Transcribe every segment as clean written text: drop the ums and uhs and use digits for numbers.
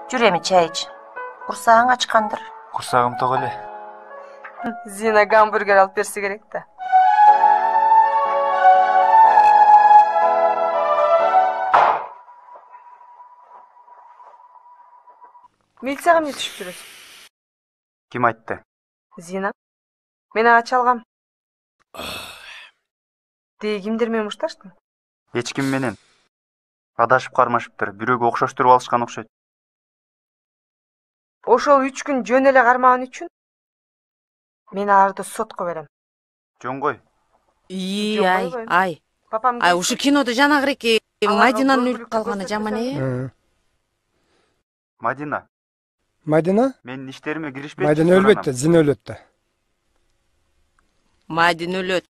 Жүр эми чай іч. Курсагың ачкандыр. Курсагым ток эле. Зина гамбургер алып берсе керек да. Милицияга эмне түшүп жүрөсүң? Ким айтты? Зина. Мен ага чалгам. Деги кимдер менен мушташтың? Эч ким менен. Адашып кармашыптыр. Бирөөгө окшоштуруп алышкан окшойт. Ошол 3 күн жөн эле кармаган үчүн мен аларды сотко берем. Жөн кой. Ай. Папам Ай, ушу кинода жанагыреки Мадинанын өлүп калганы жаман Мадина? Мен иштериме киришпейт. Мадина өлбөйт да, Зина өлөт да. Мадина өлөт.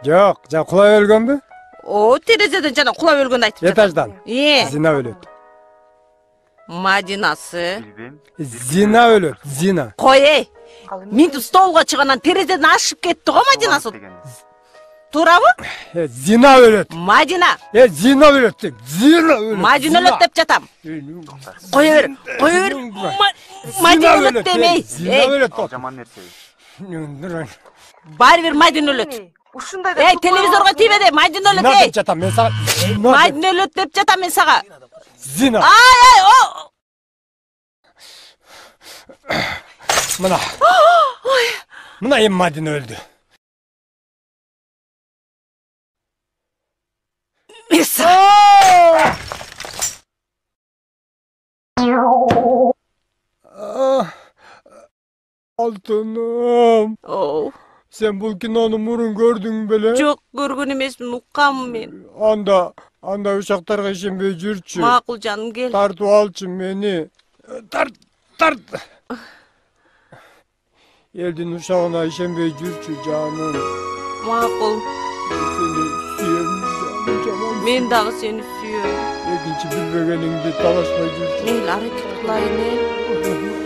Жок, кулай өлгөнбү? О, терезеден жана кулап өлгөндү айтып жатат. Этаждан. Зина өлөт. Мадинасы. Билбейм. Зина өлөт, Зина. Кой, минтип столго чыгандан терезеден ашып кетти го Мадинасы. Туурабы? Зина өлөт. Мадина. Зина өлөт деп. Зина өлөт. Мадина өлөт деп жатам. Кое бер. Мадина өлөт демей. Зина өлөт. Жаман нерсе. Баары бир Мадина өлөт. Ушундай да. Телевизорго тийбеде, Мадина өлөт. Зина деп жатам мен сага. Мадина өлөт деп жатам мен сага. Зина. Ай, Мына эми Мадина өлдү. Меса. Алтыным. Sen bul kinonu murun gördün belе? Жок, көргөн эмесмин, укканмын мен. Анда uşaktarga işenbey жүрчү. Макул жаным, кел. Тартып алчы мени. Тарт. Элдин uşağına işenbey жүрчү жаным. Макул. Seni sүйем жаным. Мен дагы сени сүйөм. Экинчи билбегениңди талашпай жүрчү. Мейли, аракет кылайын.